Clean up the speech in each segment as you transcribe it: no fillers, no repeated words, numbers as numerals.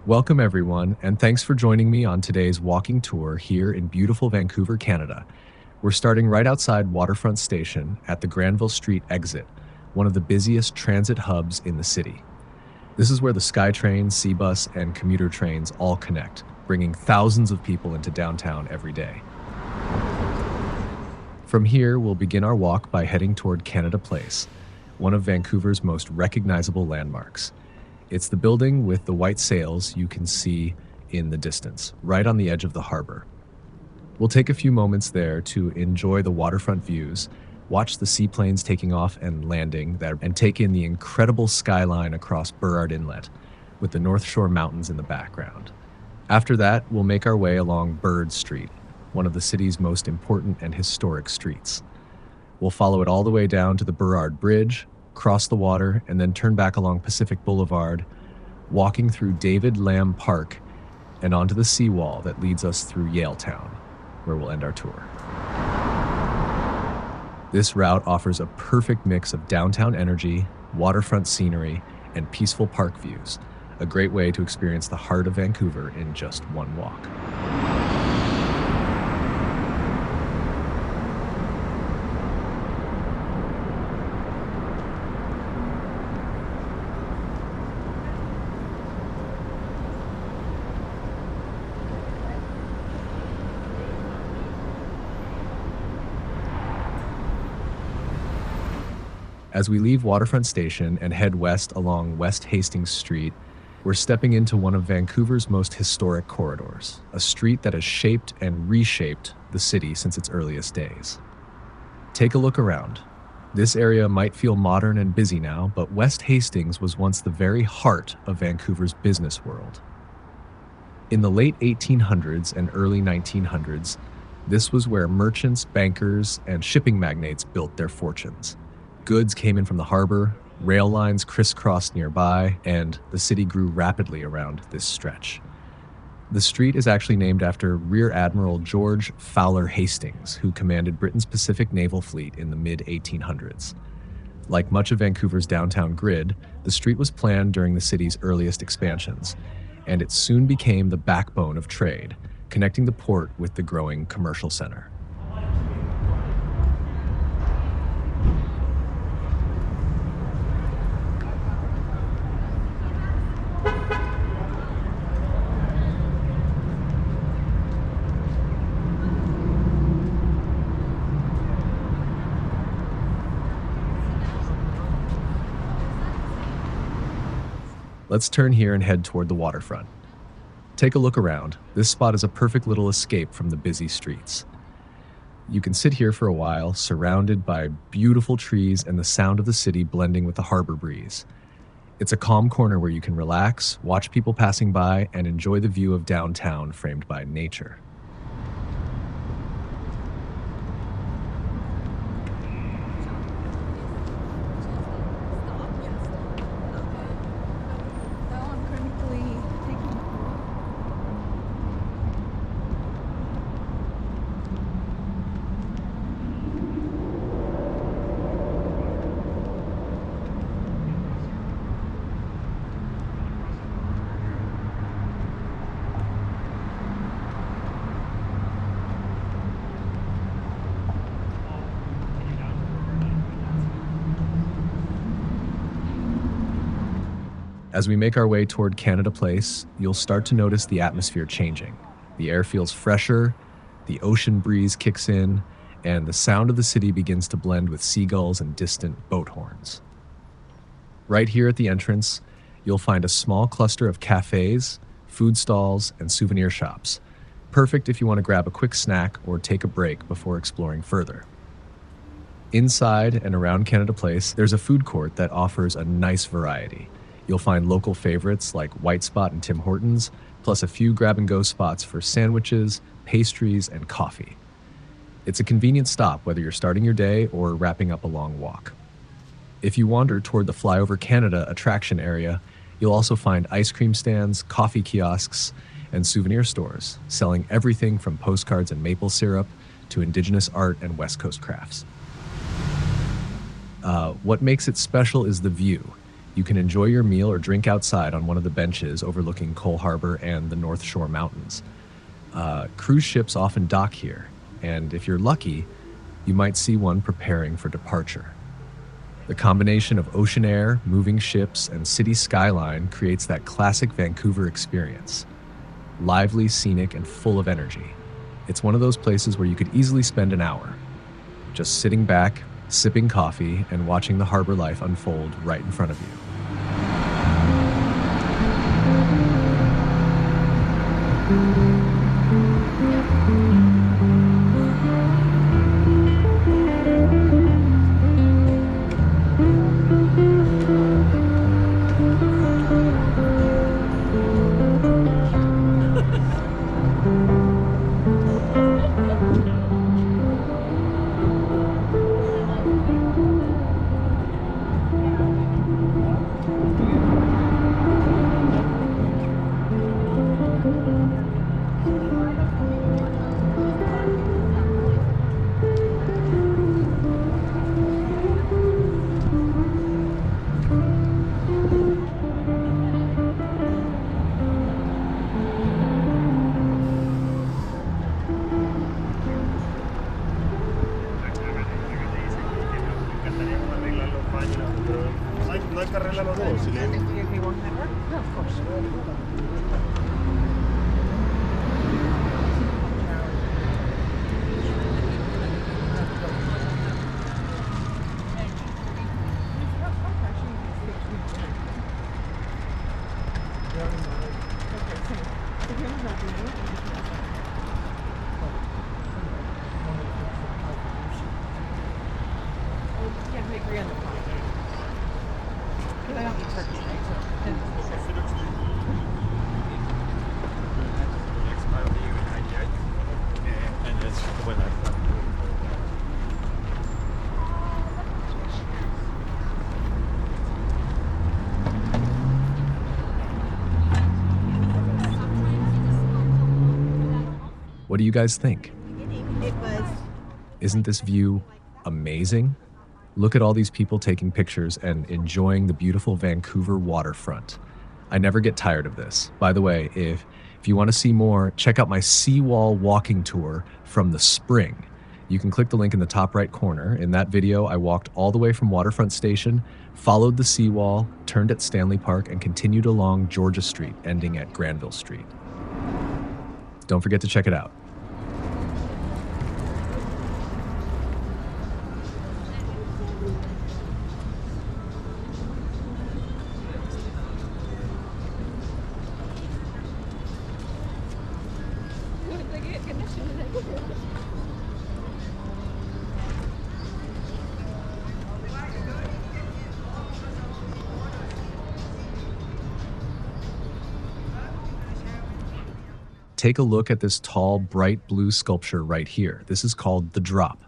Welcome, everyone, and thanks for joining me on today's walking tour here in beautiful Vancouver, Canada. We're starting right outside Waterfront Station at the Granville Street exit, one of the busiest transit hubs in the city. This is where the SkyTrain, Seabus, and commuter trains all connect, bringing thousands of people into downtown every day. From here, we'll begin our walk by heading toward Canada Place, one of Vancouver's most recognizable landmarks. It's the building with the white sails you can see in the distance, right on the edge of the harbor. We'll take a few moments there to enjoy the waterfront views, watch the seaplanes taking off and landing there, and take in the incredible skyline across Burrard Inlet, with the North Shore Mountains in the background. After that, we'll make our way along Burrard Street, one of the city's most important and historic streets. We'll follow it all the way down to the Burrard Bridge, cross the water, and then turn back along Pacific Boulevard, walking through David Lamb Park and onto the Seawall that leads us through Yaletown, where we'll end our tour. This route offers a perfect mix of downtown energy, waterfront scenery, and peaceful park views, a great way to experience the heart of Vancouver in just one walk. As we leave Waterfront Station and head west along West Hastings Street, we're stepping into one of Vancouver's most historic corridors, a street that has shaped and reshaped the city since its earliest days. Take a look around. This area might feel modern and busy now, but West Hastings was once the very heart of Vancouver's business world. In the late 1800s and early 1900s, this was where merchants, bankers, and shipping magnates built their fortunes. Goods came in from the harbor, rail lines crisscrossed nearby, and the city grew rapidly around this stretch. The street is actually named after Rear Admiral George Fowler Hastings, who commanded Britain's Pacific Naval Fleet in the mid-1800s. Like much of Vancouver's downtown grid, the street was planned during the city's earliest expansions, and it soon became the backbone of trade, connecting the port with the growing commercial center. Let's turn here and head toward the waterfront. Take a look around. This spot is a perfect little escape from the busy streets. You can sit here for a while, surrounded by beautiful trees and the sound of the city blending with the harbor breeze. It's a calm corner where you can relax, watch people passing by, and enjoy the view of downtown framed by nature. As we make our way toward Canada Place, you'll start to notice the atmosphere changing. The air feels fresher, the ocean breeze kicks in, and the sound of the city begins to blend with seagulls and distant boat horns. Right here at the entrance, you'll find a small cluster of cafes, food stalls, and souvenir shops, perfect if you want to grab a quick snack or take a break before exploring further. Inside and around Canada Place, there's a food court that offers a nice variety. You'll find local favorites like White Spot and Tim Hortons, plus a few grab-and-go spots for sandwiches, pastries, and coffee. It's a convenient stop whether you're starting your day or wrapping up a long walk. If you wander toward the Flyover Canada attraction area, you'll also find ice cream stands, coffee kiosks, and souvenir stores, selling everything from postcards and maple syrup to indigenous art and West Coast crafts. What makes it special is the view. You can enjoy your meal or drink outside on one of the benches overlooking Cole Harbor and the North Shore Mountains. Cruise ships often dock here, and if you're lucky, you might see one preparing for departure. The combination of ocean air, moving ships, and city skyline creates that classic Vancouver experience. Lively, scenic, and full of energy. It's one of those places where you could easily spend an hour, just sitting back, sipping coffee, and watching the harbor life unfold right in front of you. What do you guys think? Isn't this view amazing? Look at all these people taking pictures and enjoying the beautiful Vancouver waterfront. I never get tired of this. By the way, if you want to see more, check out my Seawall walking tour from the spring. You can click the link in the top right corner. In that video, I walked all the way from Waterfront Station, followed the Seawall, turned at Stanley Park, and continued along Georgia Street, ending at Granville Street. Don't forget to check it out. Take a look at this tall, bright blue sculpture right here. This is called The Drop.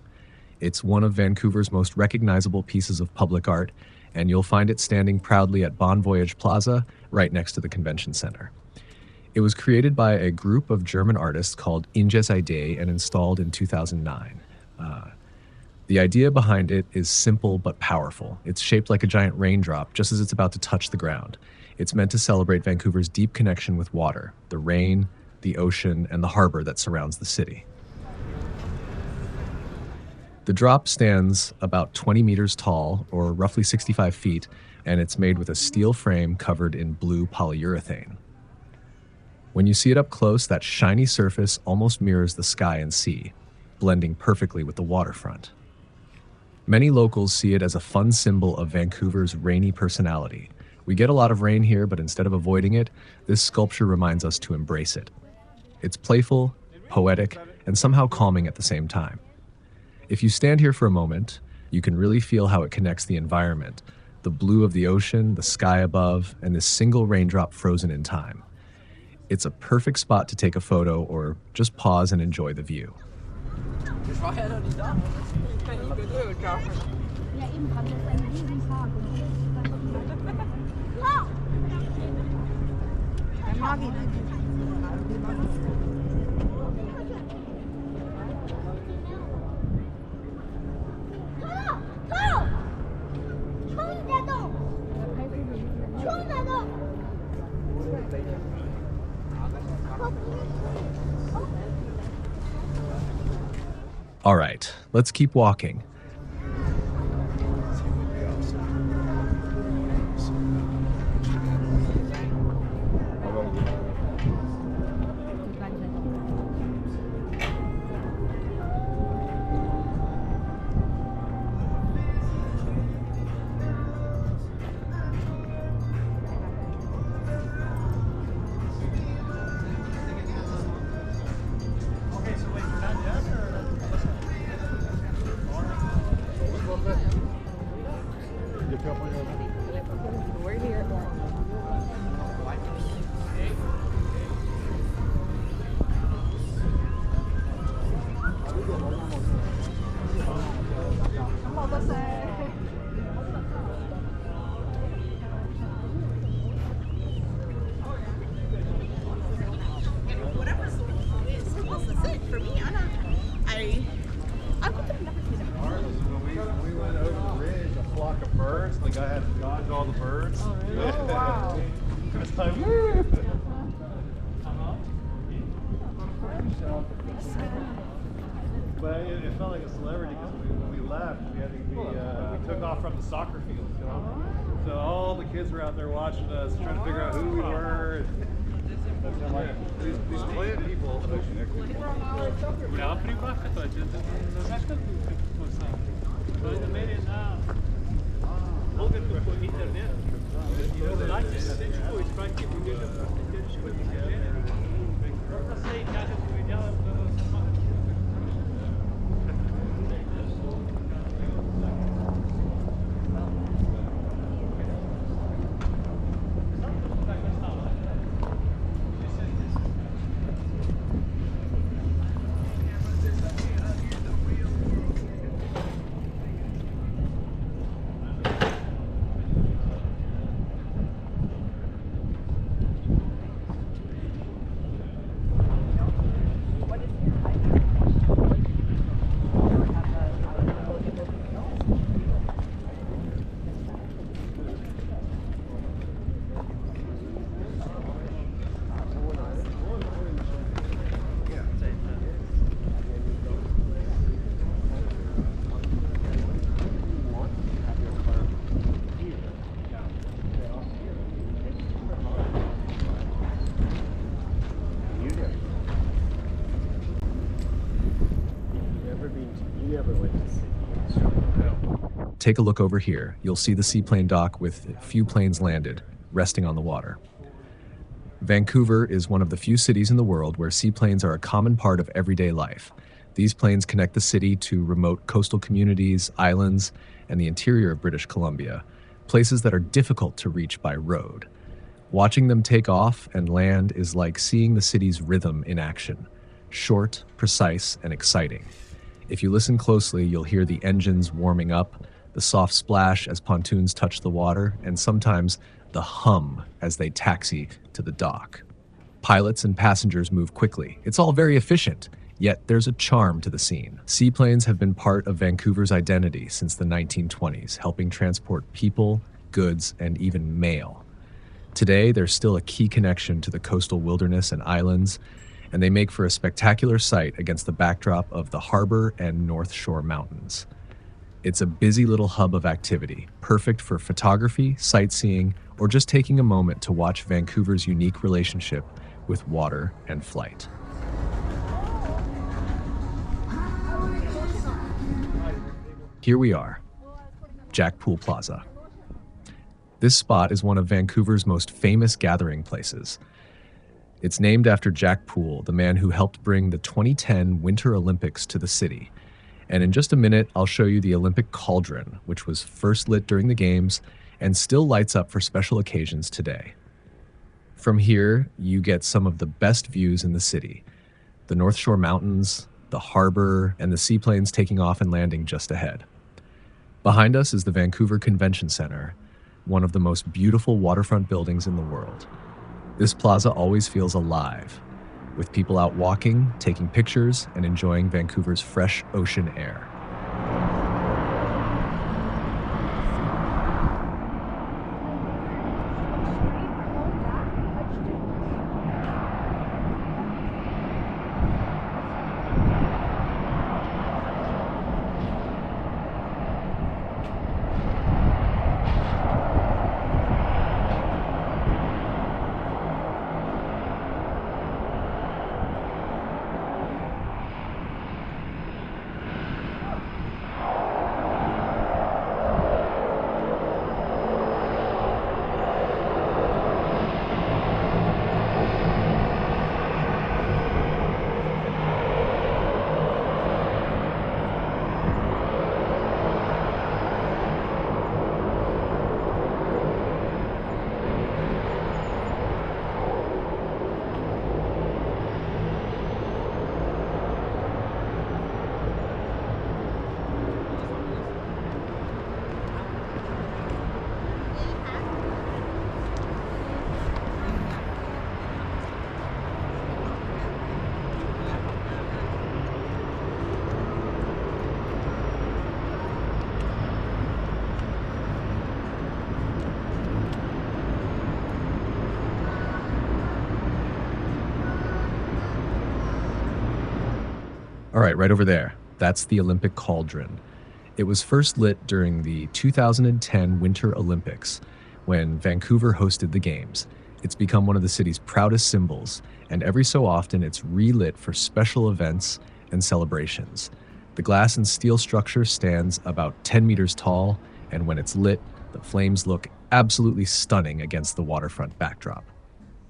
It's one of Vancouver's most recognizable pieces of public art, and you'll find it standing proudly at Bon Voyage Plaza, right next to the convention center. It was created by a group of German artists called Inges Idee and installed in 2009. The idea behind it is simple but powerful. It's shaped like a giant raindrop just as it's about to touch the ground. It's meant to celebrate Vancouver's deep connection with water, the rain, the ocean, and the harbor that surrounds the city. The drop stands about 20 meters tall, or roughly 65 feet, and it's made with a steel frame covered in blue polyurethane. When you see it up close, that shiny surface almost mirrors the sky and sea, blending perfectly with the waterfront. Many locals see it as a fun symbol of Vancouver's rainy personality. We get a lot of rain here, but instead of avoiding it, this sculpture reminds us to embrace it. It's playful, poetic, and somehow calming at the same time. If you stand here for a moment, you can really feel how it connects the environment, the blue of the ocean, the sky above, and this single raindrop frozen in time. It's a perfect spot to take a photo or just pause and enjoy the view. All right, let's keep walking. We're here. Whatever's supposed to sit for me, I could have never seen it. When we went over the bridge, a flock of birds, the guy had to dodge all the birds. Oh, really? Oh, wow. It was like, woo! But it felt like a celebrity because when we left, we took off from the soccer field. You know? So all the kids were out there watching us, trying to figure out who we were. These plant people. Take a look over here. You'll see the seaplane dock with a few planes landed, resting on the water. Vancouver is one of the few cities in the world where seaplanes are a common part of everyday life. These planes connect the city to remote coastal communities, islands, and the interior of British Columbia, places that are difficult to reach by road. Watching them take off and land is like seeing the city's rhythm in action. Short, precise, and exciting. If you listen closely, you'll hear the engines warming up, the soft splash as pontoons touch the water, and sometimes the hum as they taxi to the dock. Pilots and passengers move quickly. It's all very efficient, yet there's a charm to the scene. Seaplanes have been part of Vancouver's identity since the 1920s, helping transport people, goods, and even mail. Today, there's still a key connection to the coastal wilderness and islands, and they make for a spectacular sight against the backdrop of the harbor and North Shore Mountains. It's a busy little hub of activity, perfect for photography, sightseeing, or just taking a moment to watch Vancouver's unique relationship with water and flight. Here we are, Jack Pool Plaza. This spot is one of Vancouver's most famous gathering places. It's named after Jack Pool, the man who helped bring the 2010 Winter Olympics to the city. And in just a minute, I'll show you the Olympic cauldron, which was first lit during the games and still lights up for special occasions today. From here, you get some of the best views in the city. The North Shore Mountains, the harbor, and the seaplanes taking off and landing just ahead. Behind us is the Vancouver Convention Center, one of the most beautiful waterfront buildings in the world. This plaza always feels alive, with people out walking, taking pictures, and enjoying Vancouver's fresh ocean air. All right, right over there. That's the Olympic Cauldron. It was first lit during the 2010 Winter Olympics when Vancouver hosted the Games. It's become one of the city's proudest symbols, and every so often it's relit for special events and celebrations. The glass and steel structure stands about 10 meters tall, and when it's lit, the flames look absolutely stunning against the waterfront backdrop.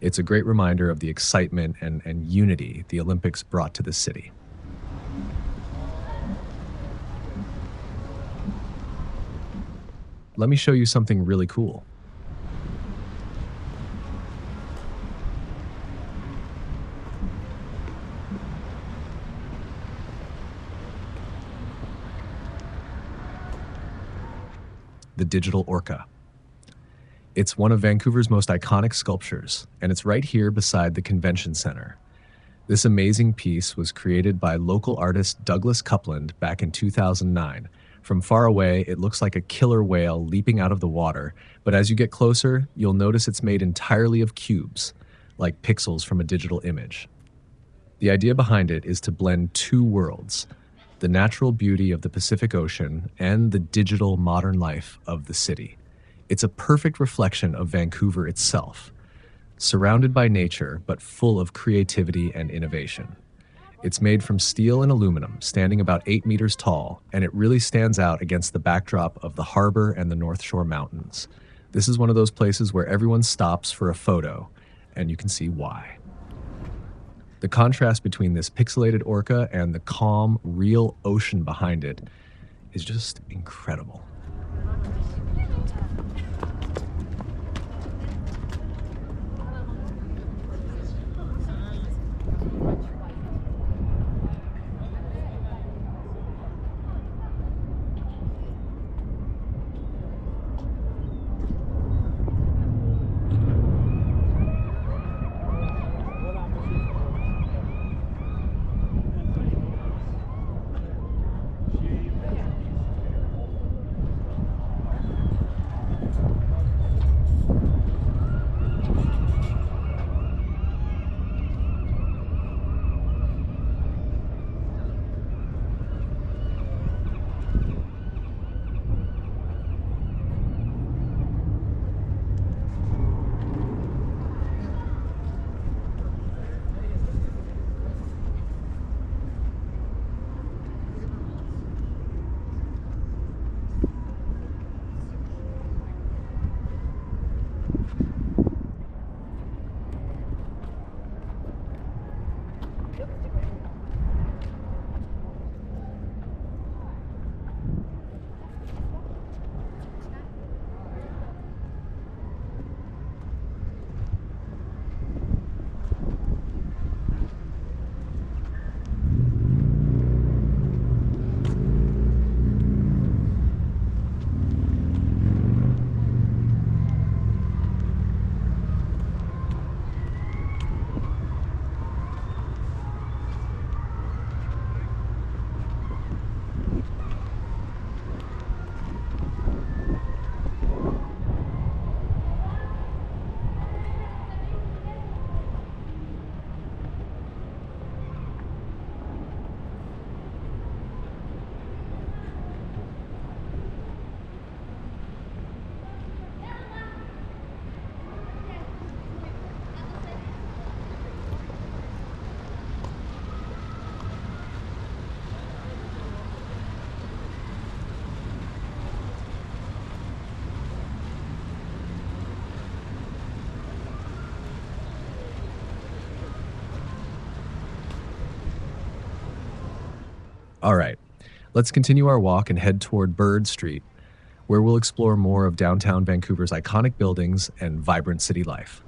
It's a great reminder of the excitement and unity the Olympics brought to the city. Let me show you something really cool. The digital Orca. It's one of Vancouver's most iconic sculptures, and it's right here beside the convention center. This amazing piece was created by local artist Douglas Coupland back in 2009. From far away, it looks like a killer whale leaping out of the water, but as you get closer, you'll notice it's made entirely of cubes, like pixels from a digital image. The idea behind it is to blend two worlds, the natural beauty of the Pacific Ocean and the digital modern life of the city. It's a perfect reflection of Vancouver itself, surrounded by nature but full of creativity and innovation. It's made from steel and aluminum, standing about 8 meters tall, and it really stands out against the backdrop of the harbor and the North Shore Mountains. This is one of those places where everyone stops for a photo, and you can see why. The contrast between this pixelated orca and the calm, real ocean behind it is just incredible. All right, let's continue our walk and head toward Burrard Street, where we'll explore more of downtown Vancouver's iconic buildings and vibrant city life.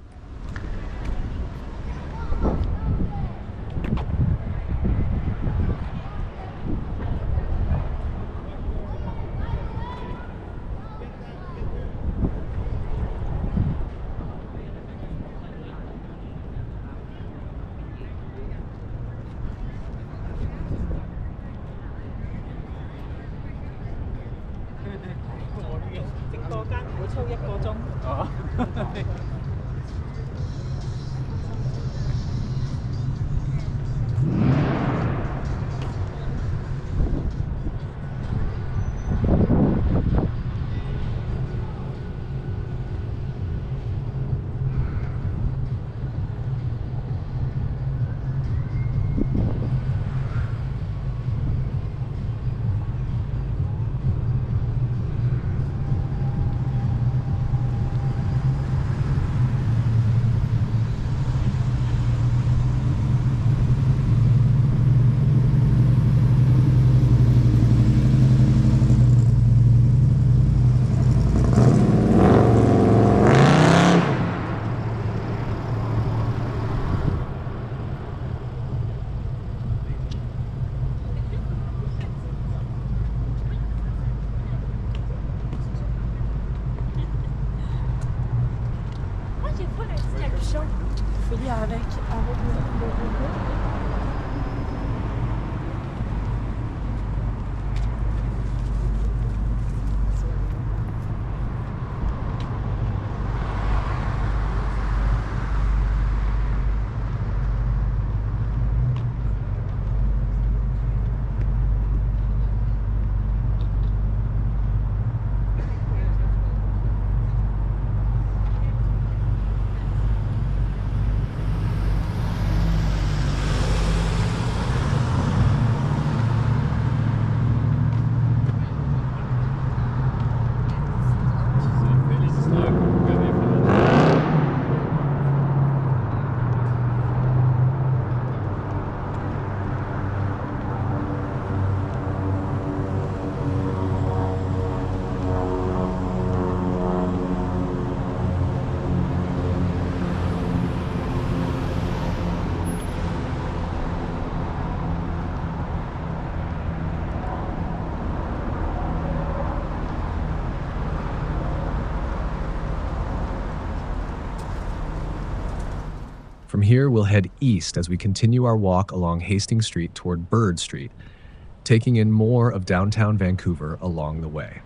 fais avec le From here, we'll head east as we continue our walk along Hastings Street toward Burrard Street, taking in more of downtown Vancouver along the way.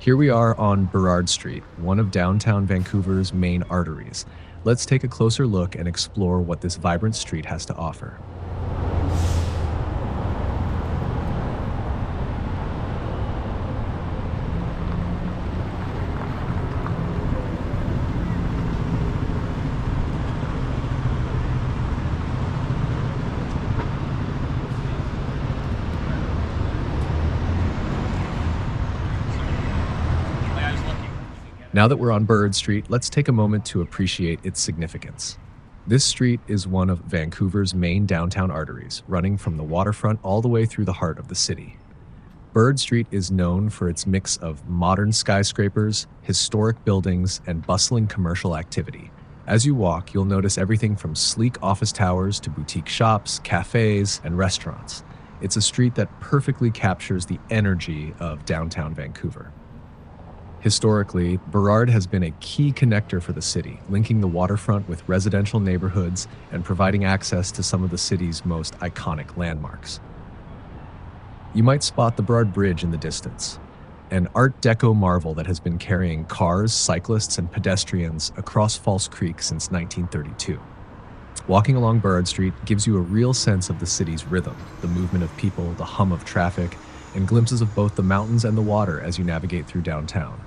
Here we are on Burrard Street, one of downtown Vancouver's main arteries. Let's take a closer look and explore what this vibrant street has to offer. Now that we're on Burrard Street, let's take a moment to appreciate its significance. This street is one of Vancouver's main downtown arteries, running from the waterfront all the way through the heart of the city. Burrard Street is known for its mix of modern skyscrapers, historic buildings, and bustling commercial activity. As you walk, you'll notice everything from sleek office towers to boutique shops, cafes, and restaurants. It's a street that perfectly captures the energy of downtown Vancouver. Historically, Burrard has been a key connector for the city, linking the waterfront with residential neighborhoods and providing access to some of the city's most iconic landmarks. You might spot the Burrard Bridge in the distance, an Art Deco marvel that has been carrying cars, cyclists, and pedestrians across False Creek since 1932. Walking along Burrard Street gives you a real sense of the city's rhythm, the movement of people, the hum of traffic, and glimpses of both the mountains and the water as you navigate through downtown.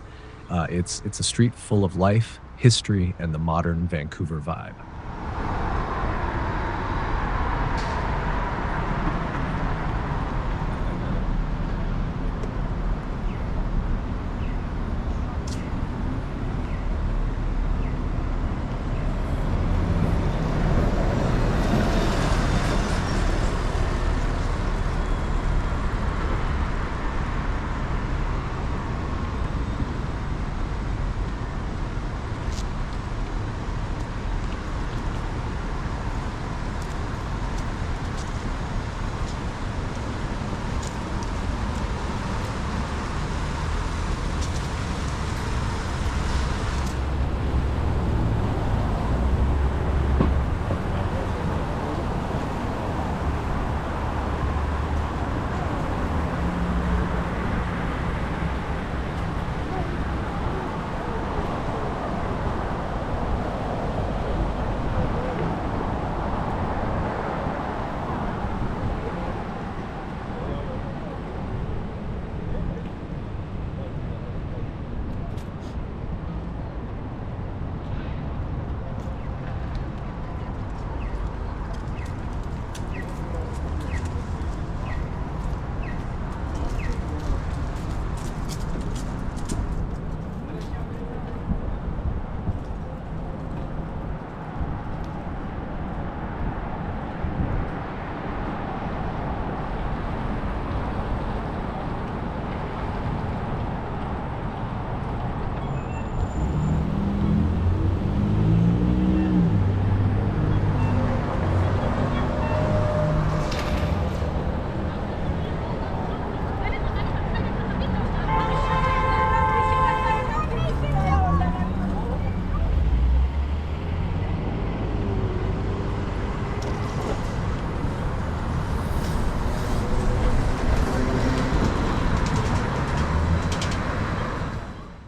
It's a street full of life, history, and the modern Vancouver vibe.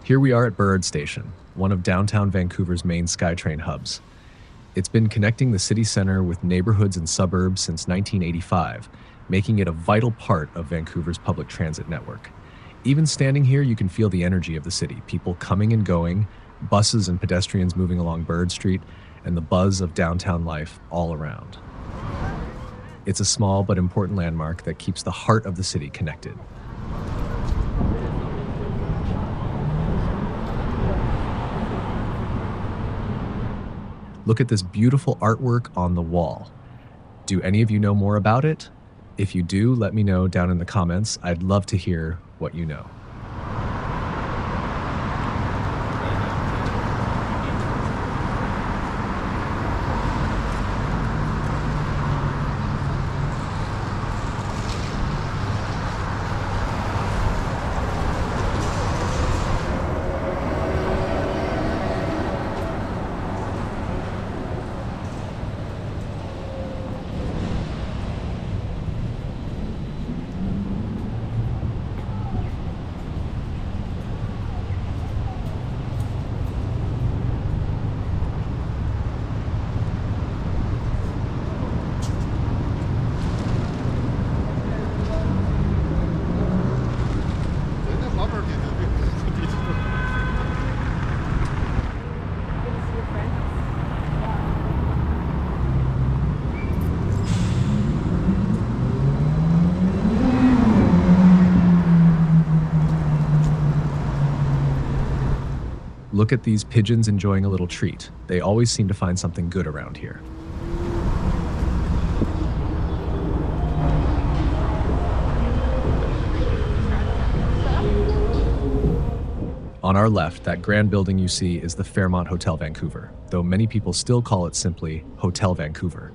Here we are at Burrard Station, one of downtown Vancouver's main SkyTrain hubs. It's been connecting the city center with neighborhoods and suburbs since 1985, making it a vital part of Vancouver's public transit network. Even standing here, you can feel the energy of the city, people coming and going, buses and pedestrians moving along Burrard Street, and the buzz of downtown life all around. It's a small but important landmark that keeps the heart of the city connected. Look at this beautiful artwork on the wall. Do any of you know more about it? If you do, let me know down in the comments. I'd love to hear what you know. Look at these pigeons enjoying a little treat. They always seem to find something good around here. On our left, that grand building you see is the Fairmont Hotel Vancouver, though many people still call it simply Hotel Vancouver.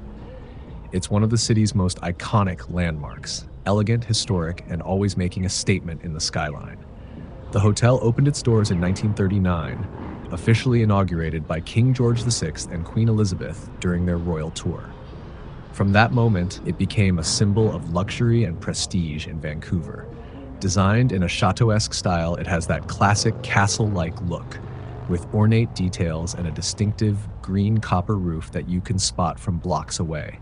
It's one of the city's most iconic landmarks, elegant, historic, and always making a statement in the skyline. The hotel opened its doors in 1939, officially inaugurated by King George VI and Queen Elizabeth during their royal tour. From that moment, it became a symbol of luxury and prestige in Vancouver. Designed in a chateau-esque style, it has that classic castle-like look, with ornate details and a distinctive green copper roof that you can spot from blocks away.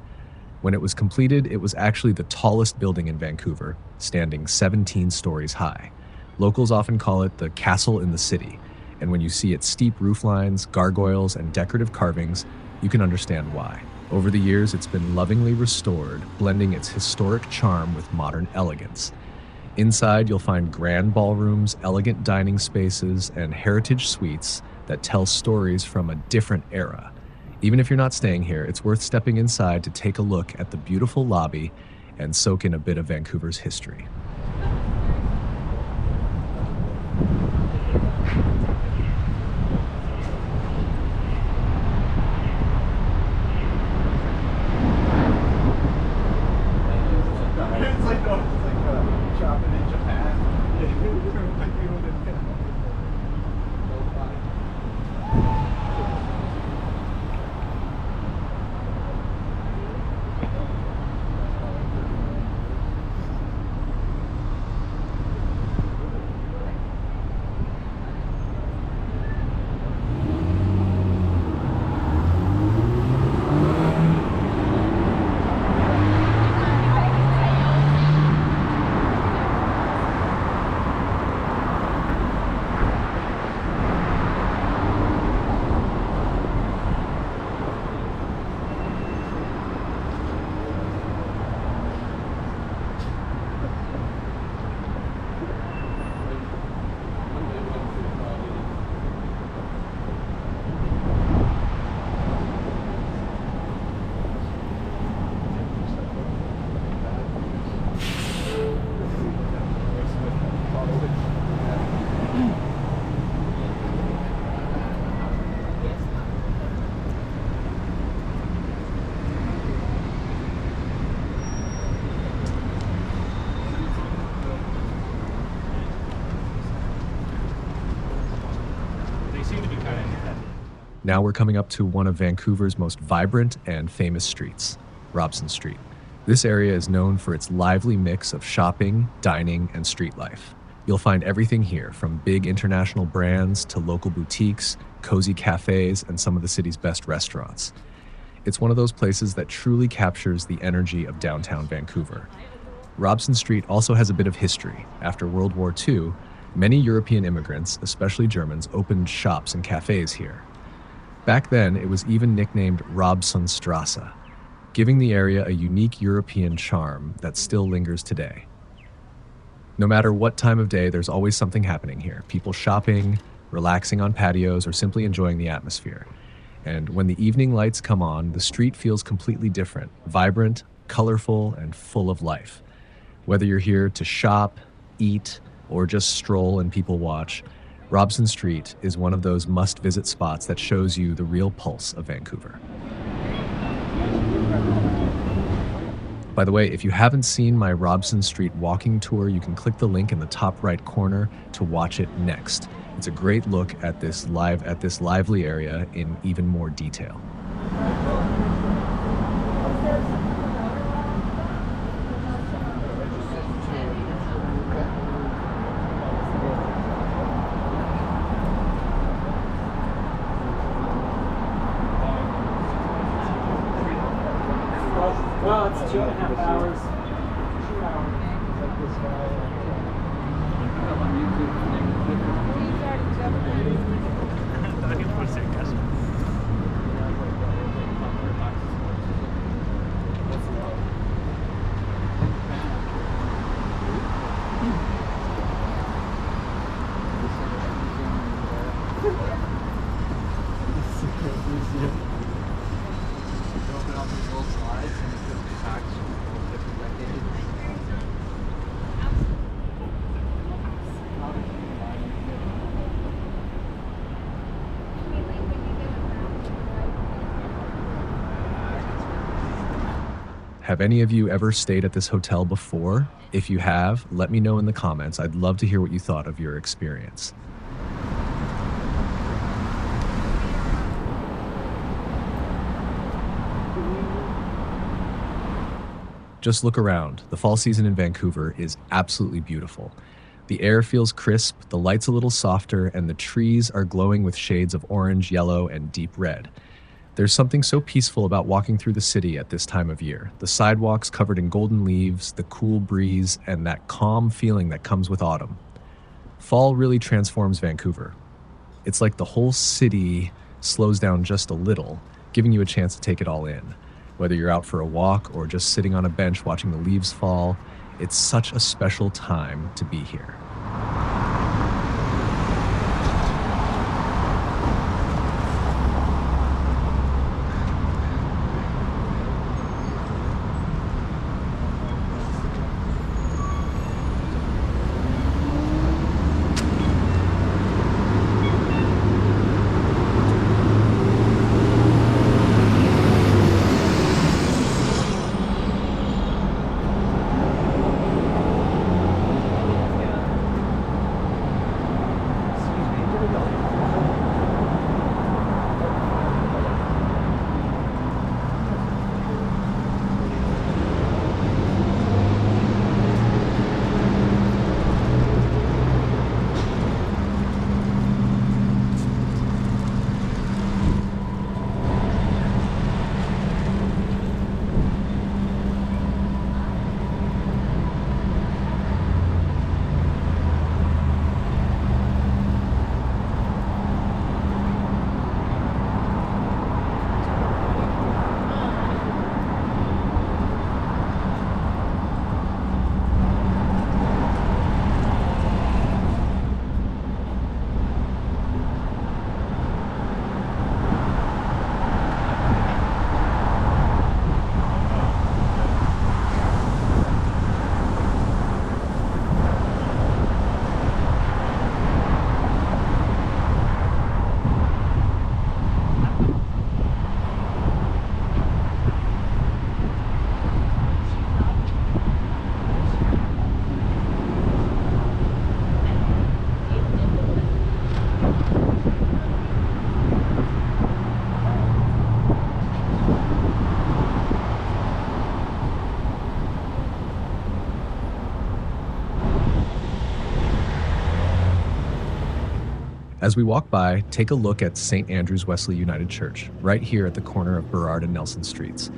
When it was completed, it was actually the tallest building in Vancouver, standing 17 stories high. Locals often call it the castle in the city, and when you see its steep roof lines, gargoyles, and decorative carvings, you can understand why. Over the years, it's been lovingly restored, blending its historic charm with modern elegance. Inside, you'll find grand ballrooms, elegant dining spaces, and heritage suites that tell stories from a different era. Even if you're not staying here, it's worth stepping inside to take a look at the beautiful lobby and soak in a bit of Vancouver's history. Shopping in Japan. Now we're coming up to one of Vancouver's most vibrant and famous streets, Robson Street. This area is known for its lively mix of shopping, dining, and street life. You'll find everything here, from big international brands to local boutiques, cozy cafes, and some of the city's best restaurants. It's one of those places that truly captures the energy of downtown Vancouver. Robson Street also has a bit of history. After World War II, many European immigrants, especially Germans, opened shops and cafes here. Back then, it was even nicknamed Robsonstrasse, giving the area a unique European charm that still lingers today. No matter what time of day, there's always something happening here. People shopping, relaxing on patios, or simply enjoying the atmosphere. And when the evening lights come on, the street feels completely different, vibrant, colorful, and full of life. Whether you're here to shop, eat, or just stroll and people watch, Robson Street is one of those must-visit spots that shows you the real pulse of Vancouver. By the way, if you haven't seen my Robson Street walking tour, you can click the link in the top right corner to watch it next. It's a great look at this lively area in even more detail. Well, it's 2.5 hours. 2 hours. Have any of you ever stayed at this hotel before? If you have, let me know in the comments. I'd love to hear what you thought of your experience. Just look around. The fall season in Vancouver is absolutely beautiful. The air feels crisp, the light's a little softer, and the trees are glowing with shades of orange, yellow, and deep red. There's something so peaceful about walking through the city at this time of year. The sidewalks covered in golden leaves, the cool breeze, and that calm feeling that comes with autumn. Fall really transforms Vancouver. It's like the whole city slows down just a little, giving you a chance to take it all in. Whether you're out for a walk or just sitting on a bench watching the leaves fall, it's such a special time to be here. As we walk by, take a look at St. Andrew's Wesley United Church, right here at the corner of Burrard and Nelson Streets.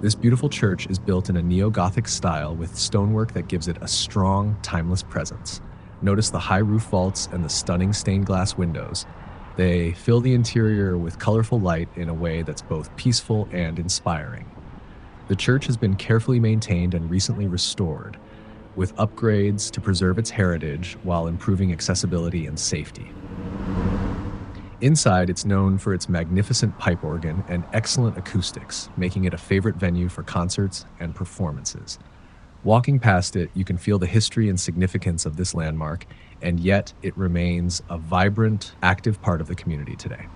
This beautiful church is built in a neo-Gothic style with stonework that gives it a strong, timeless presence. Notice the high roof vaults and the stunning stained glass windows. They fill the interior with colorful light in a way that's both peaceful and inspiring. The church has been carefully maintained and recently restored, with upgrades to preserve its heritage while improving accessibility and safety. Inside, it's known for its magnificent pipe organ and excellent acoustics, making it a favorite venue for concerts and performances. Walking past it, you can feel the history and significance of this landmark, and yet it remains a vibrant, active part of the community today.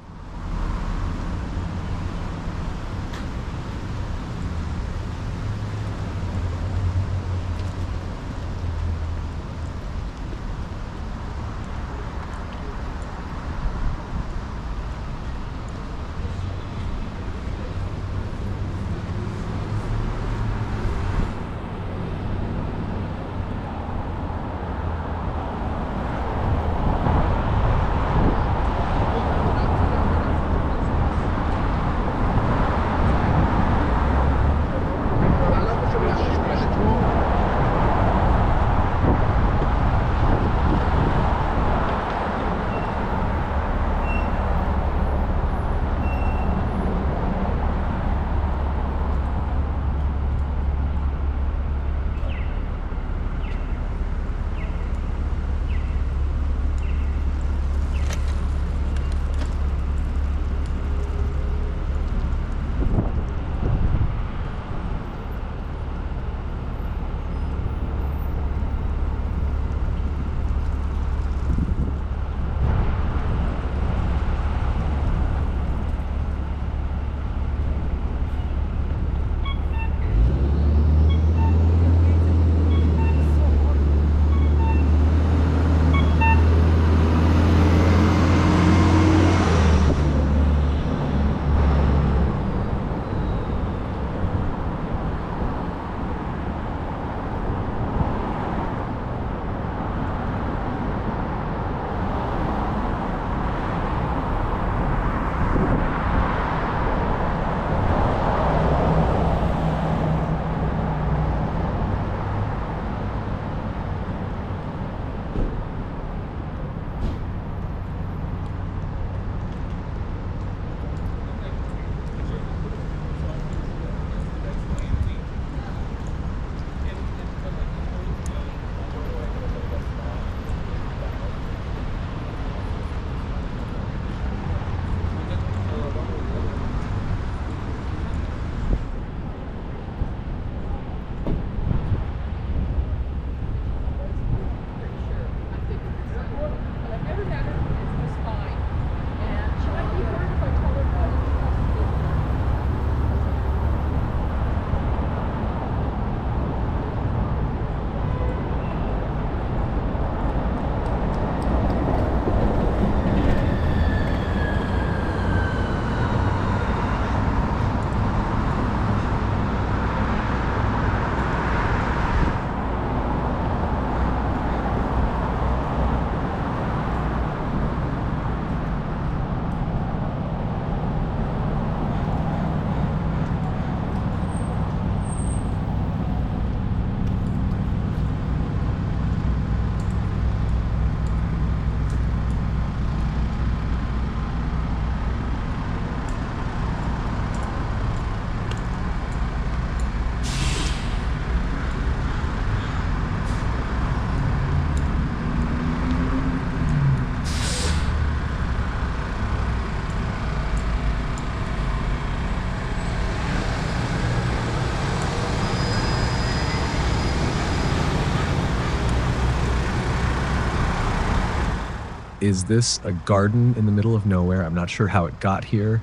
Is this a garden in the middle of nowhere? I'm not sure how it got here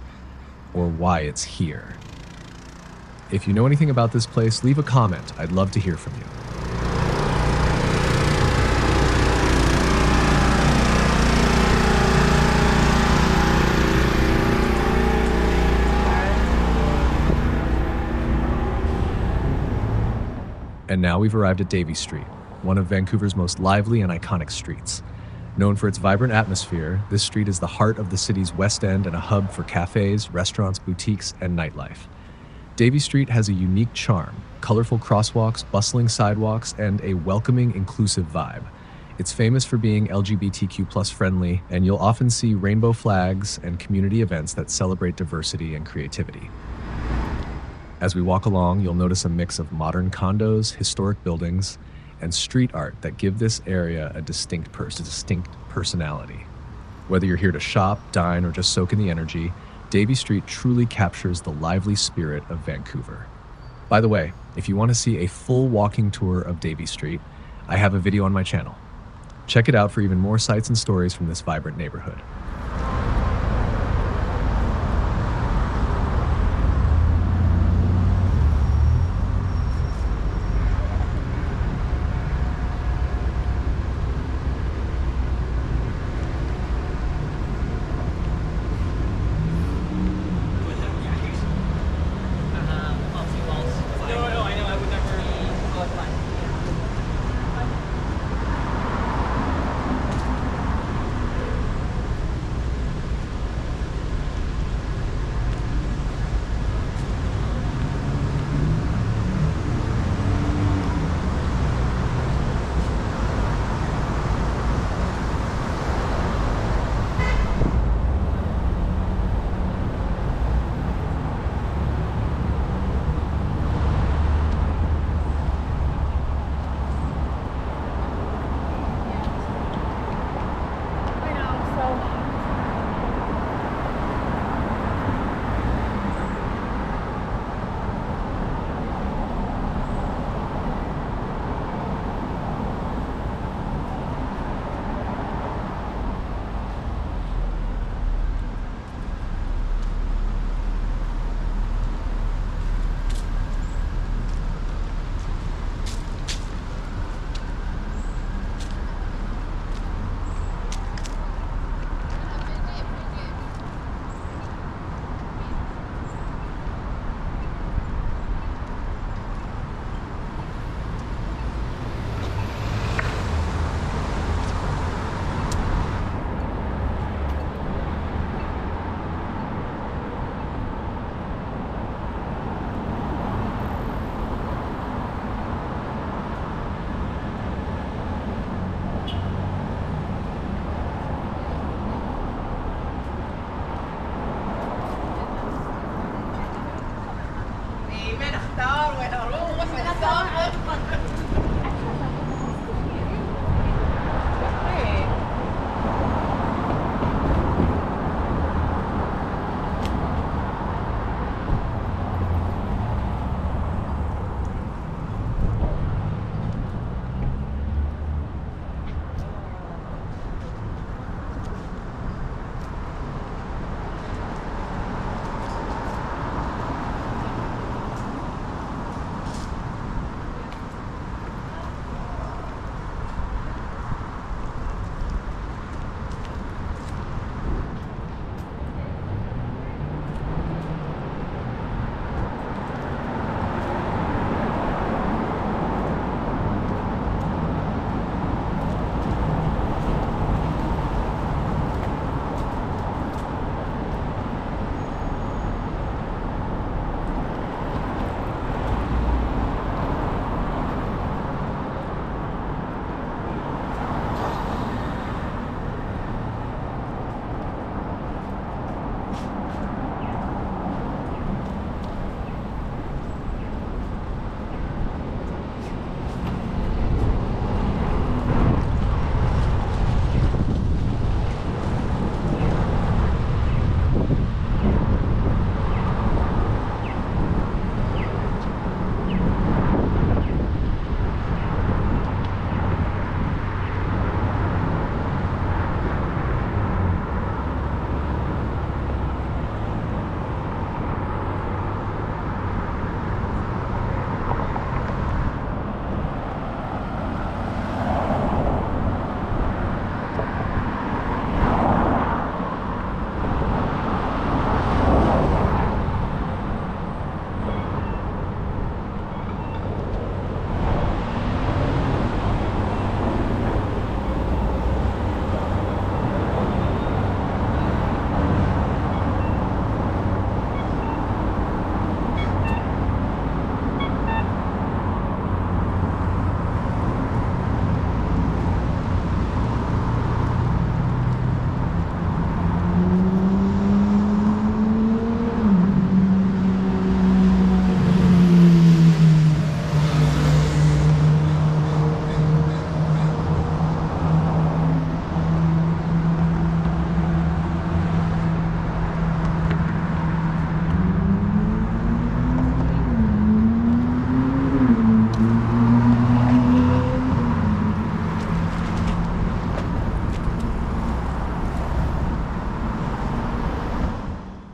or why it's here. If you know anything about this place, leave a comment. I'd love to hear from you. And now we've arrived at Davie Street, one of Vancouver's most lively and iconic streets. Known for its vibrant atmosphere, this street is the heart of the city's West End and a hub for cafes, restaurants, boutiques, and nightlife. Davie Street has a unique charm, colorful crosswalks, bustling sidewalks, and a welcoming, inclusive vibe. It's famous for being LGBTQ+ friendly, and you'll often see rainbow flags and community events that celebrate diversity and creativity. As we walk along, you'll notice a mix of modern condos, historic buildings, and street art that give this area a distinct personality. Whether you're here to shop, dine, or just soak in the energy, Davie Street truly captures the lively spirit of Vancouver. By the way, if you want to see a full walking tour of Davie Street, I have a video on my channel. Check it out for even more sights and stories from this vibrant neighborhood.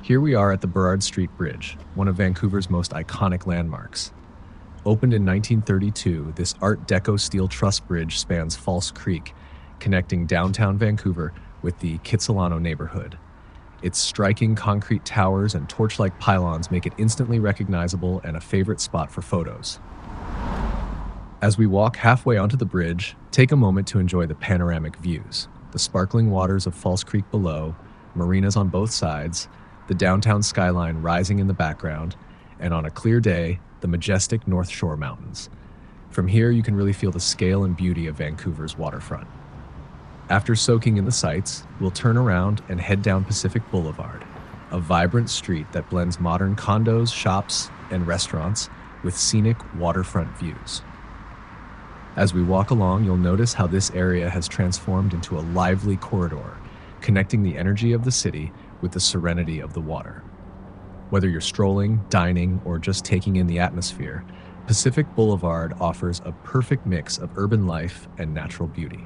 Here we are at the Burrard Street Bridge, one of Vancouver's most iconic landmarks. Opened in 1932, this Art Deco steel truss bridge spans False Creek, connecting downtown Vancouver with the Kitsilano neighborhood. Its striking concrete towers and torch-like pylons make it instantly recognizable and a favorite spot for photos. As we walk halfway onto the bridge, take a moment to enjoy the panoramic views. The sparkling waters of False Creek below, marinas on both sides, the downtown skyline rising in the background, and on a clear day, the majestic North Shore Mountains. From here, you can really feel the scale and beauty of Vancouver's waterfront. After soaking in the sights, we'll turn around and head down Pacific Boulevard, a vibrant street that blends modern condos, shops, and restaurants with scenic waterfront views. As we walk along, you'll notice how this area has transformed into a lively corridor, connecting the energy of the city with the serenity of the water. Whether you're strolling, dining, or just taking in the atmosphere, Pacific Boulevard offers a perfect mix of urban life and natural beauty.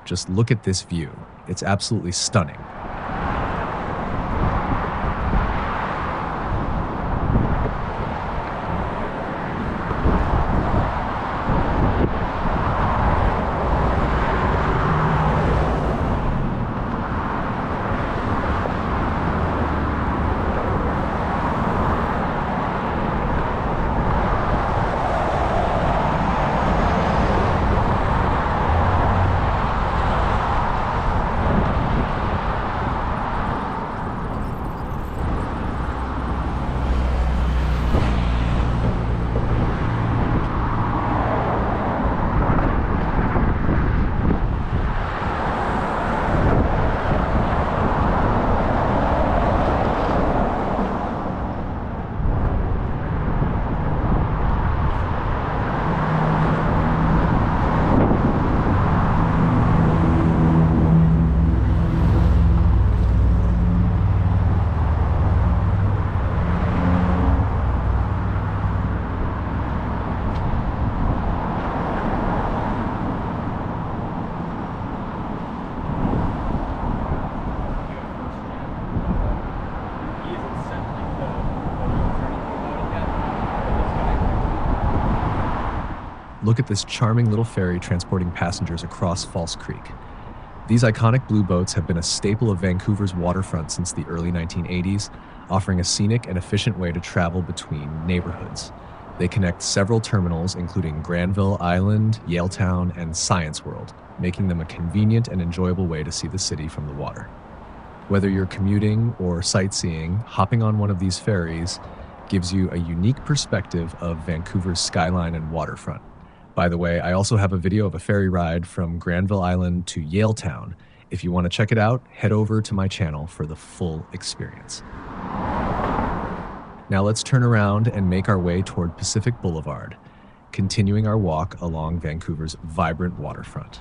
Just look at this view. It's absolutely stunning. Look at this charming little ferry transporting passengers across False Creek. These iconic blue boats have been a staple of Vancouver's waterfront since the early 1980s, offering a scenic and efficient way to travel between neighborhoods. They connect several terminals, including Granville Island, Yaletown, and Science World, making them a convenient and enjoyable way to see the city from the water. Whether you're commuting or sightseeing, hopping on one of these ferries gives you a unique perspective of Vancouver's skyline and waterfront. By the way, I also have a video of a ferry ride from Granville Island to Yaletown. If you want to check it out, head over to my channel for the full experience. Now let's turn around and make our way toward Pacific Boulevard, continuing our walk along Vancouver's vibrant waterfront.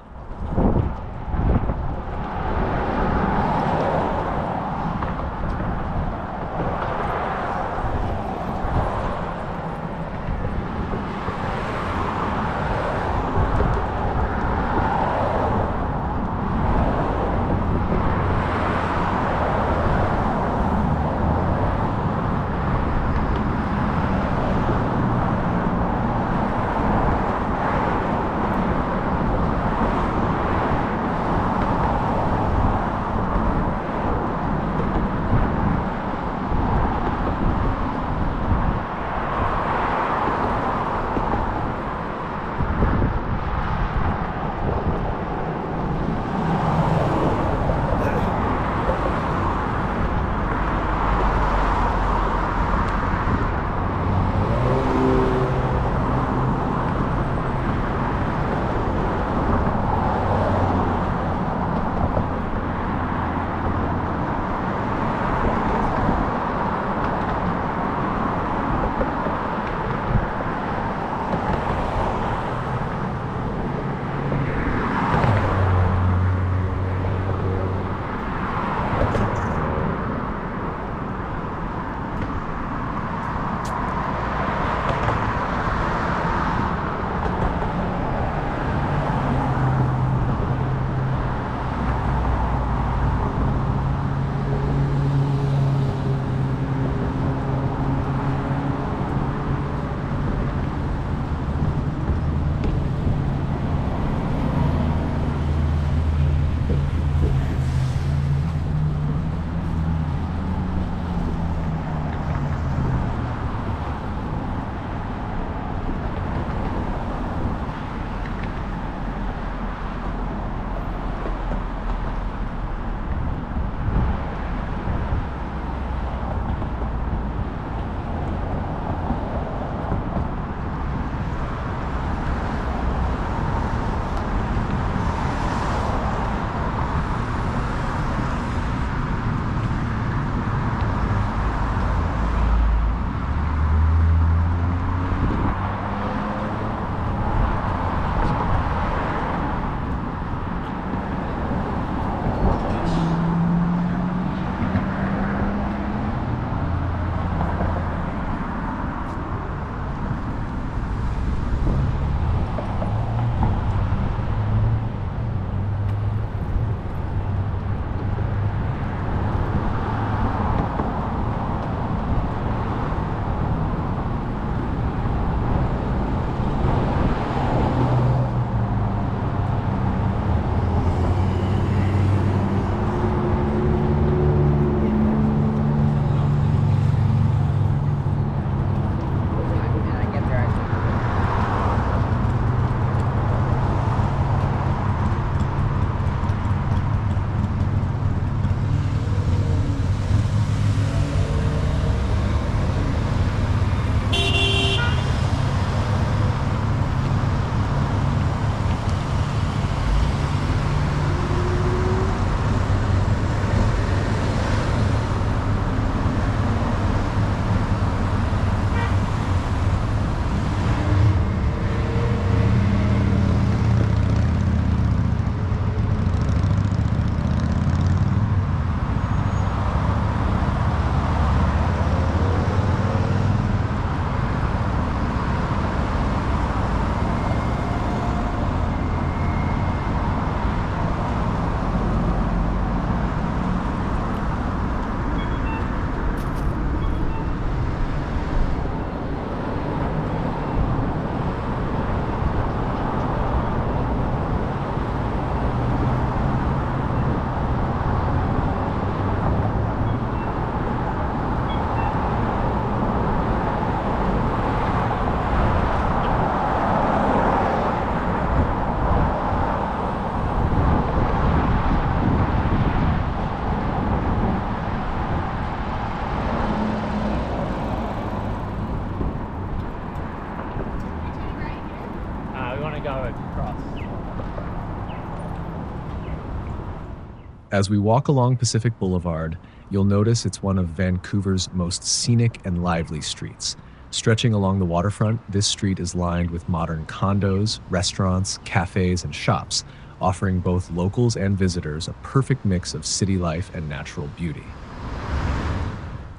As we walk along Pacific Boulevard, you'll notice it's one of Vancouver's most scenic and lively streets. Stretching along the waterfront, this street is lined with modern condos, restaurants, cafes, and shops, offering both locals and visitors a perfect mix of city life and natural beauty.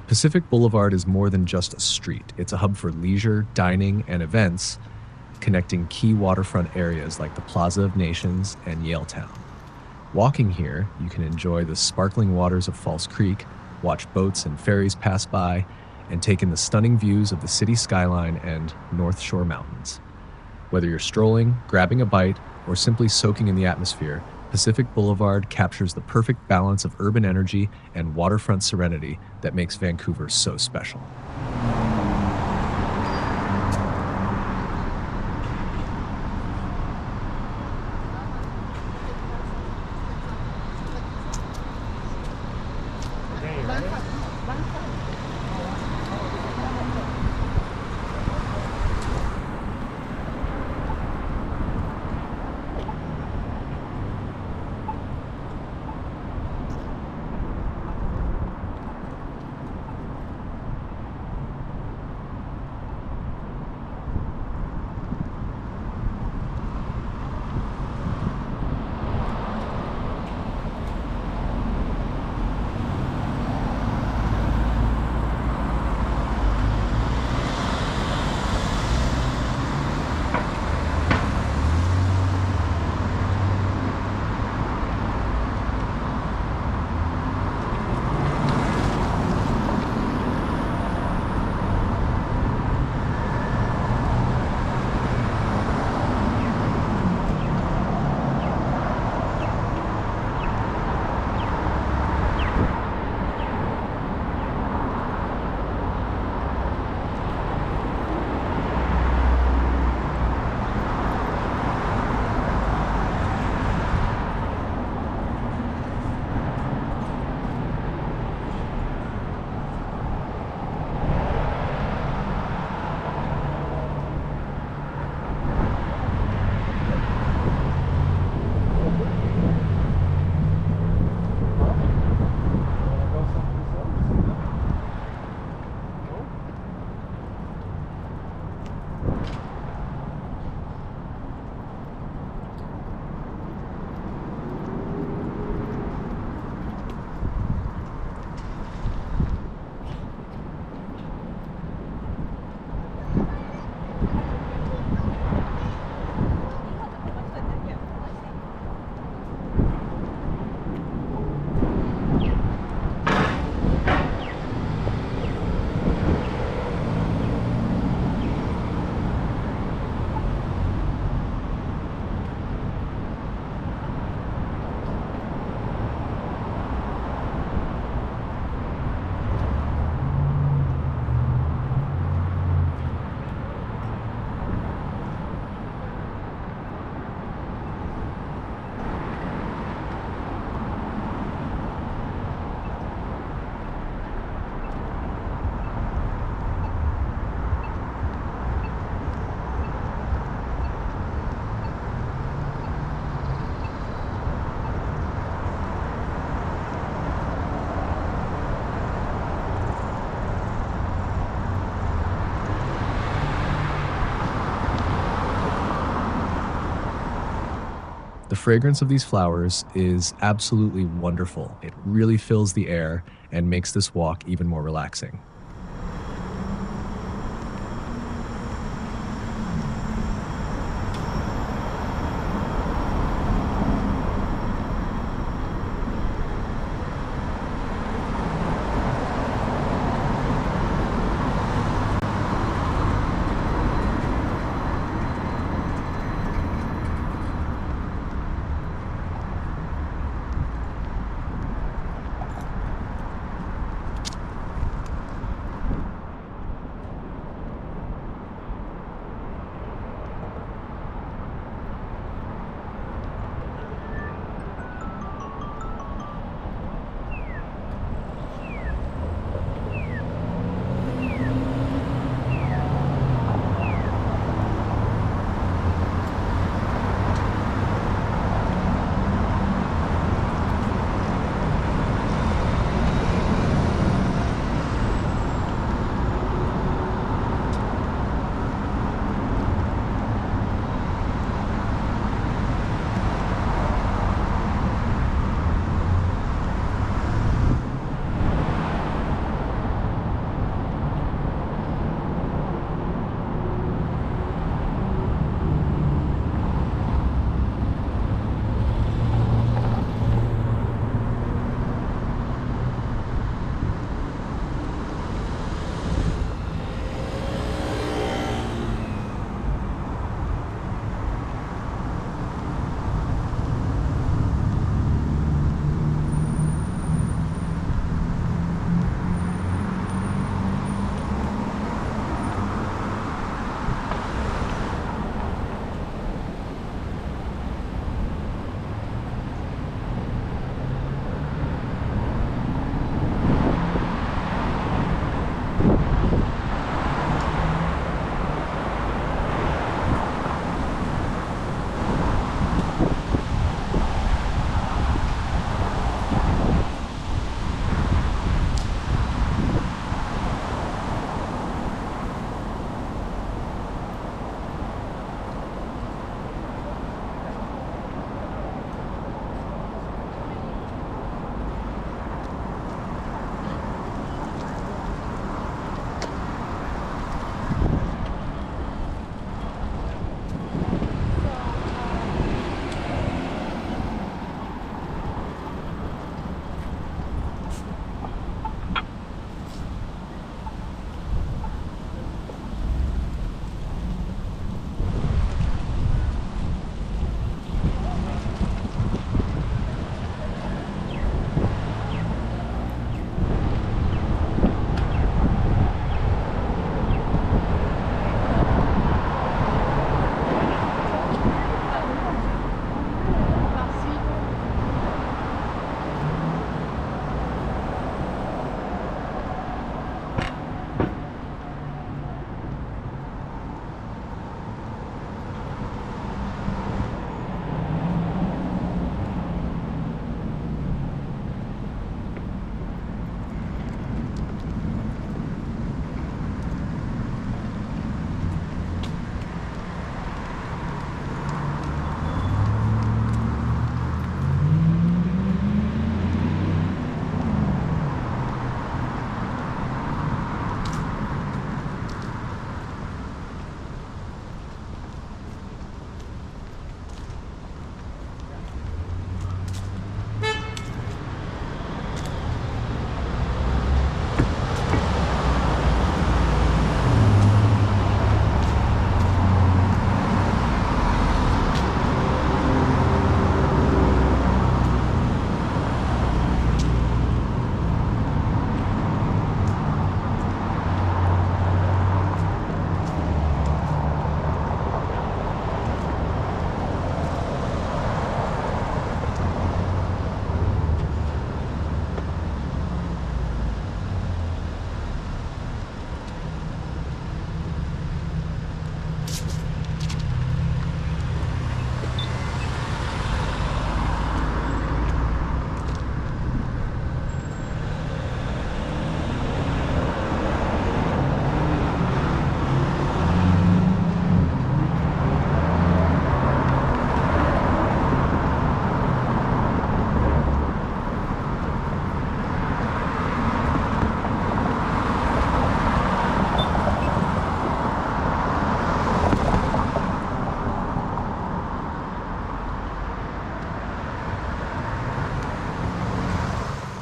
Pacific Boulevard is more than just a street. It's a hub for leisure, dining, and events, connecting key waterfront areas like the Plaza of Nations and Yaletown. Walking here, you can enjoy the sparkling waters of False Creek, watch boats and ferries pass by, and take in the stunning views of the city skyline and North Shore Mountains. Whether you're strolling, grabbing a bite, or simply soaking in the atmosphere, Pacific Boulevard captures the perfect balance of urban energy and waterfront serenity that makes Vancouver so special. The fragrance of these flowers is absolutely wonderful. It really fills the air and makes this walk even more relaxing.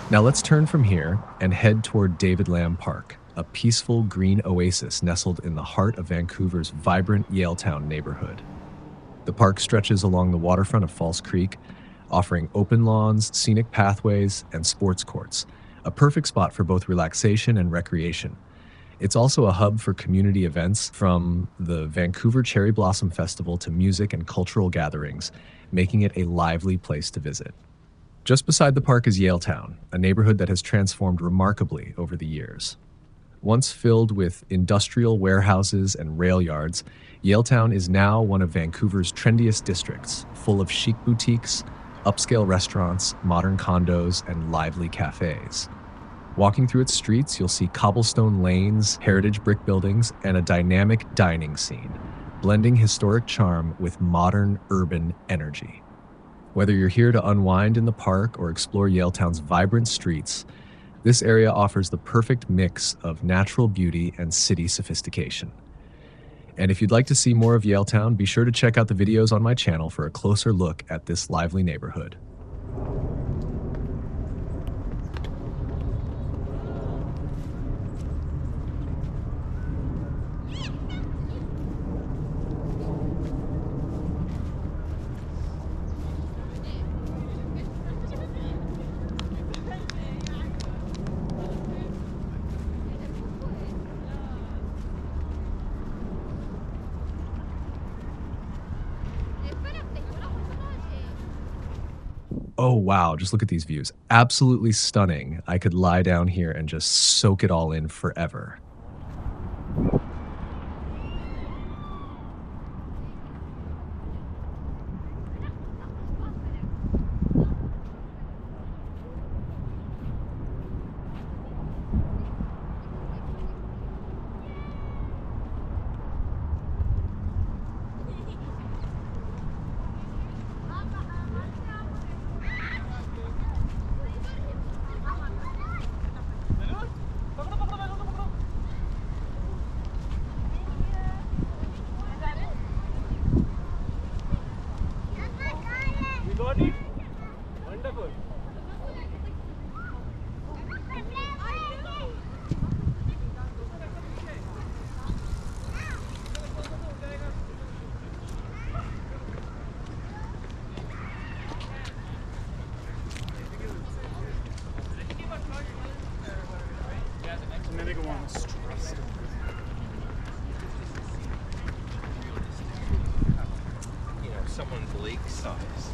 Now let's turn from here and head toward David Lamb Park, a peaceful green oasis nestled in the heart of Vancouver's vibrant Yaletown neighborhood. The park stretches along the waterfront of False Creek, offering open lawns, scenic pathways, and sports courts, a perfect spot for both relaxation and recreation. It's also a hub for community events, from the Vancouver Cherry Blossom Festival to music and cultural gatherings, making it a lively place to visit. Just beside the park is Yaletown, a neighborhood that has transformed remarkably over the years. Once filled with industrial warehouses and rail yards, Yaletown is now one of Vancouver's trendiest districts, full of chic boutiques, upscale restaurants, modern condos, and lively cafes. Walking through its streets, you'll see cobblestone lanes, heritage brick buildings, and a dynamic dining scene, blending historic charm with modern urban energy. Whether you're here to unwind in the park or explore Yaletown's vibrant streets, this area offers the perfect mix of natural beauty and city sophistication. And if you'd like to see more of Yaletown, be sure to check out the videos on my channel for a closer look at this lively neighborhood. Oh, wow, just look at these views. Absolutely stunning. I could lie down here and just soak it all in forever. Someone Blake's size.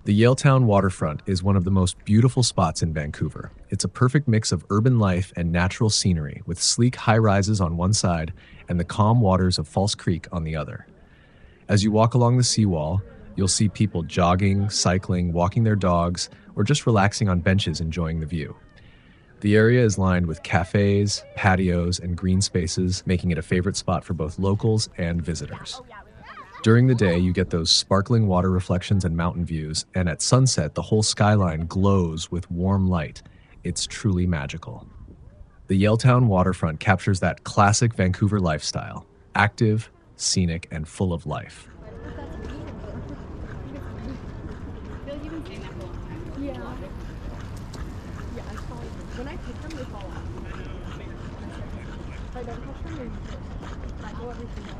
The Yaletown waterfront is one of the most beautiful spots in Vancouver. It's a perfect mix of urban life and natural scenery, with sleek high-rises on one side and the calm waters of False Creek on the other. As you walk along the seawall, you'll see people jogging, cycling, walking their dogs, or just relaxing on benches enjoying the view. The area is lined with cafes, patios, and green spaces, making it a favorite spot for both locals and visitors. During the day, you get those sparkling water reflections and mountain views, and at sunset, the whole skyline glows with warm light. It's truly magical. The Yaletown waterfront captures that classic Vancouver lifestyle, active, scenic, and full of life. When I pick them, they fall off. If I don't touch them, I go everything else.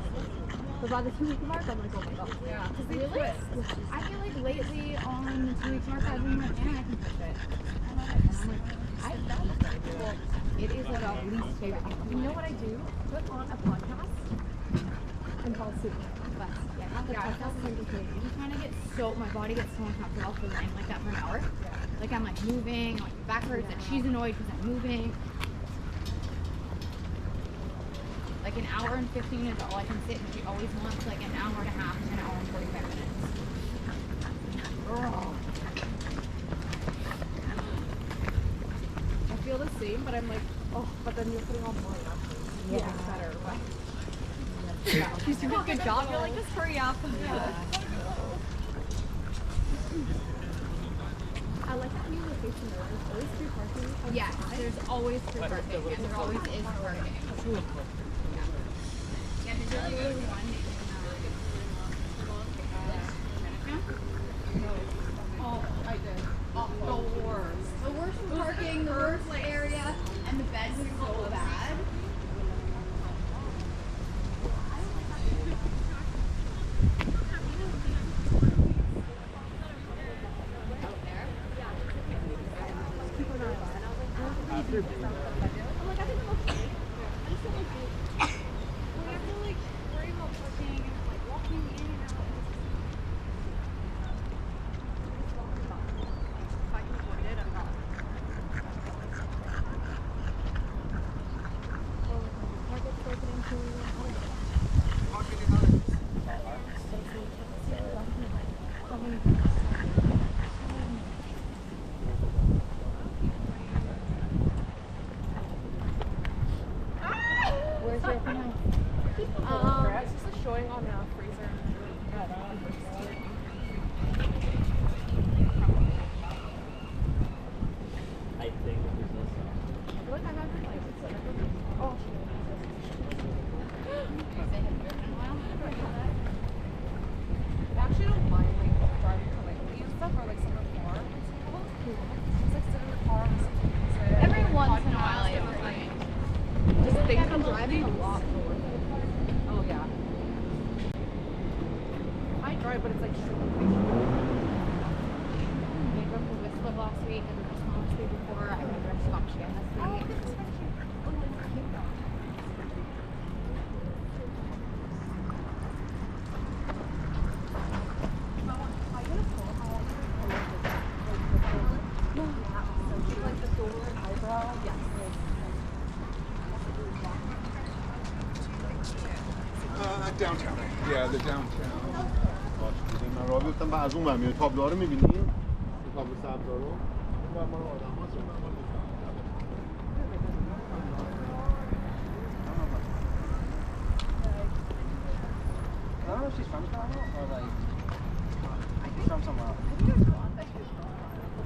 But by the 2 week mark, I'm like, oh my god. Yeah, because they twist. I feel like lately on the 2 week mark, I've been like, I can push it. And I'm like, well, it is like a least favorite. You know what I do? Put on a podcast And fall asleep. but yeah, it feels like you kind of get so, my body gets so uncomfortable for lying like that for an hour. Like I'm like moving, like my back hurts, and she's annoyed because I'm moving. Like an hour and 15 minutes all I can sit, and she always wants like an hour and a half, an hour and 45 minutes. Girl. I feel the same, but I'm like, oh, but then you're putting on more after. Yeah. It's better. But She's doing a good job. You're like, just hurry up. I like that new location though. There's always free parking. Yes, there's always free parking, and there always is parking. Yeah, there's really one Oh, I did. Oh, the worst. The worst for parking, the worst area, and the beds are so bad. It's just a showing on a freezer. I think there's this. Look, I have it like, oh. I actually don't mind like driving to Langley and stuff, or like somewhere more. Just like sit in the car and sit. Every once in a while, I don't mind. Just think I'm driving a lot more. Oh yeah. I drive, but it's like super quick. We drove to Whistler last week, and we were last week before. I went to Scotch again this week. Downtown. Yeah, the downtown. من راه بیفتم و از اون ور میاد تابلوها رو می‌بینین؟ تابلو سبزا رو. اون ما رو آدم‌هاست اون ما I don't know if she's from Toronto or like she's from somewhere else.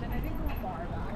Then I think go far back.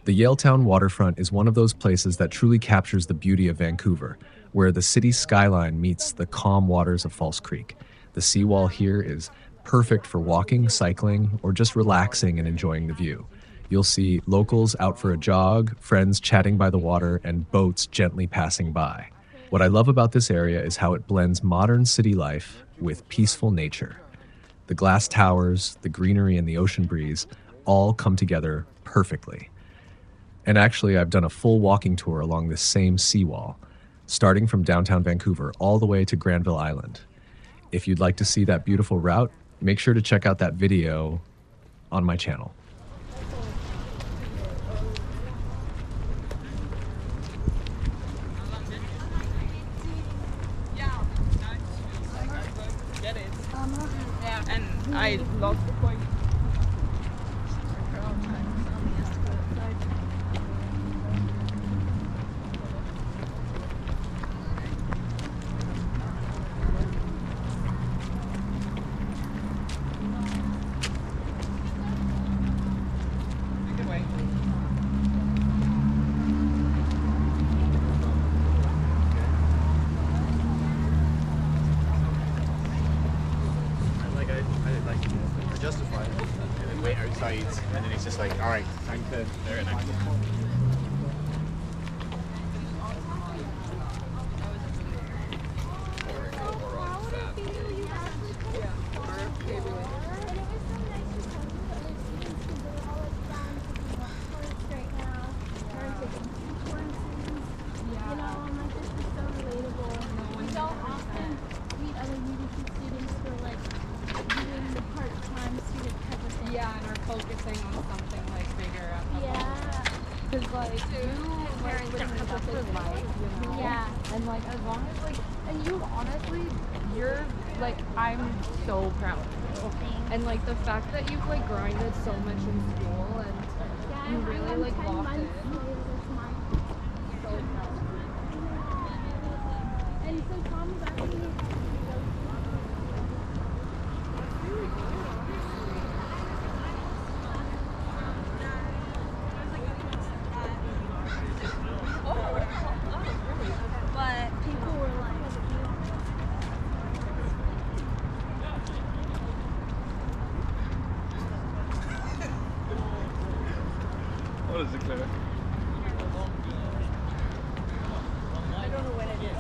The Yaletown waterfront is one of those places that truly captures the beauty of Vancouver, where the city's skyline meets the calm waters of False Creek. The seawall here is perfect for walking, cycling, or just relaxing and enjoying the view. You'll see locals out for a jog, friends chatting by the water, and boats gently passing by. What I love about this area is how it blends modern city life with peaceful nature. The glass towers, the greenery, and the ocean breeze all come together perfectly. And actually, I've done a full walking tour along this same seawall, starting from downtown Vancouver all the way to Granville Island. If you'd like to see that beautiful route, make sure to check out that video on my channel. I love the point. Justify it. And then wait outside, and then it's just like, all right, time to. Very nice. Yeah, and are focusing on something like bigger at the moment. Because like you like would have a life, you know? Yeah. And like as long as like and you honestly you're like I'm so proud of you. And like the fact that you've like grinded so much in school and you really like locked in. So proud. And so Tom's actually but people were like What is it, Claire? I don't know what it is.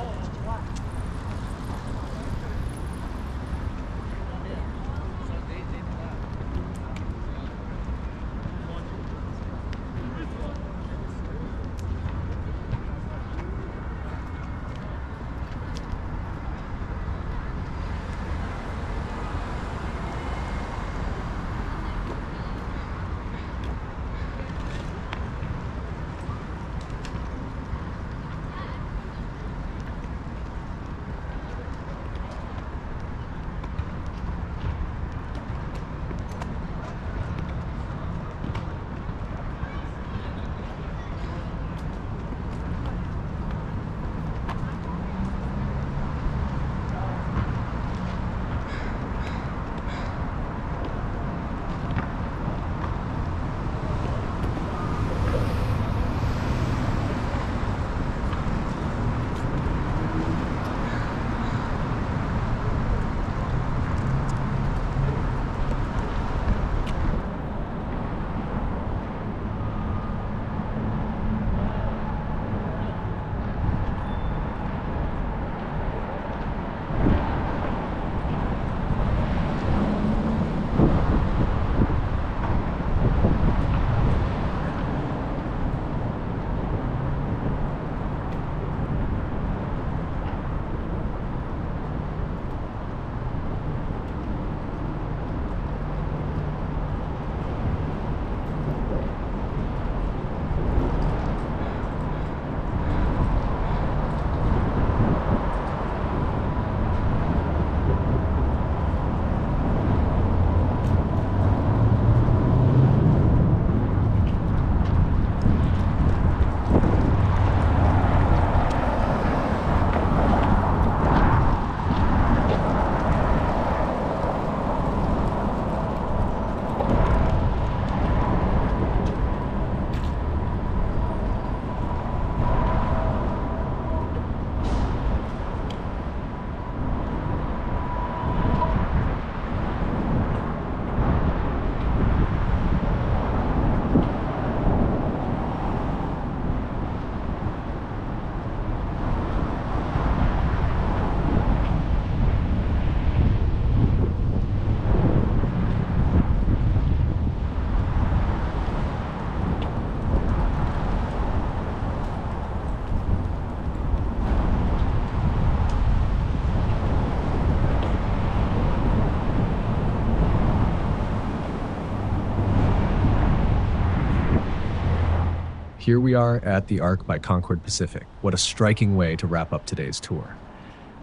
Here we are at the Arc by Concord Pacific. What a striking way to wrap up today's tour.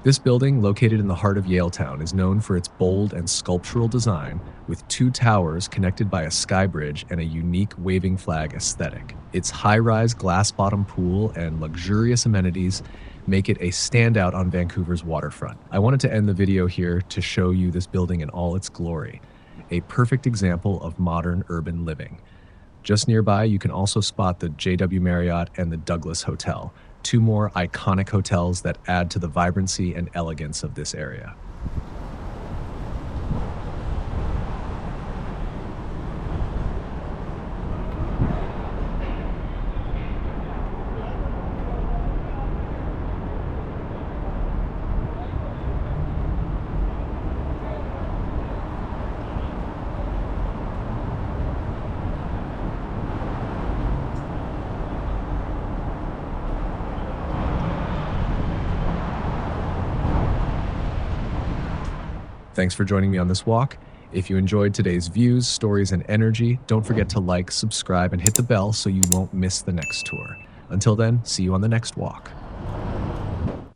This building, located in the heart of Yaletown, is known for its bold and sculptural design, with 2 towers connected by a sky bridge and a unique waving flag aesthetic. Its high-rise glass-bottom pool and luxurious amenities make it a standout on Vancouver's waterfront. I wanted to end the video here to show you this building in all its glory, a perfect example of modern urban living. Just nearby, you can also spot the JW Marriott and the Douglas Hotel, 2 more iconic hotels that add to the vibrancy and elegance of this area. Thanks for joining me on this walk. If you enjoyed today's views, stories, and energy, don't forget to like, subscribe, and hit the bell so you won't miss the next tour. Until then, see you on the next walk.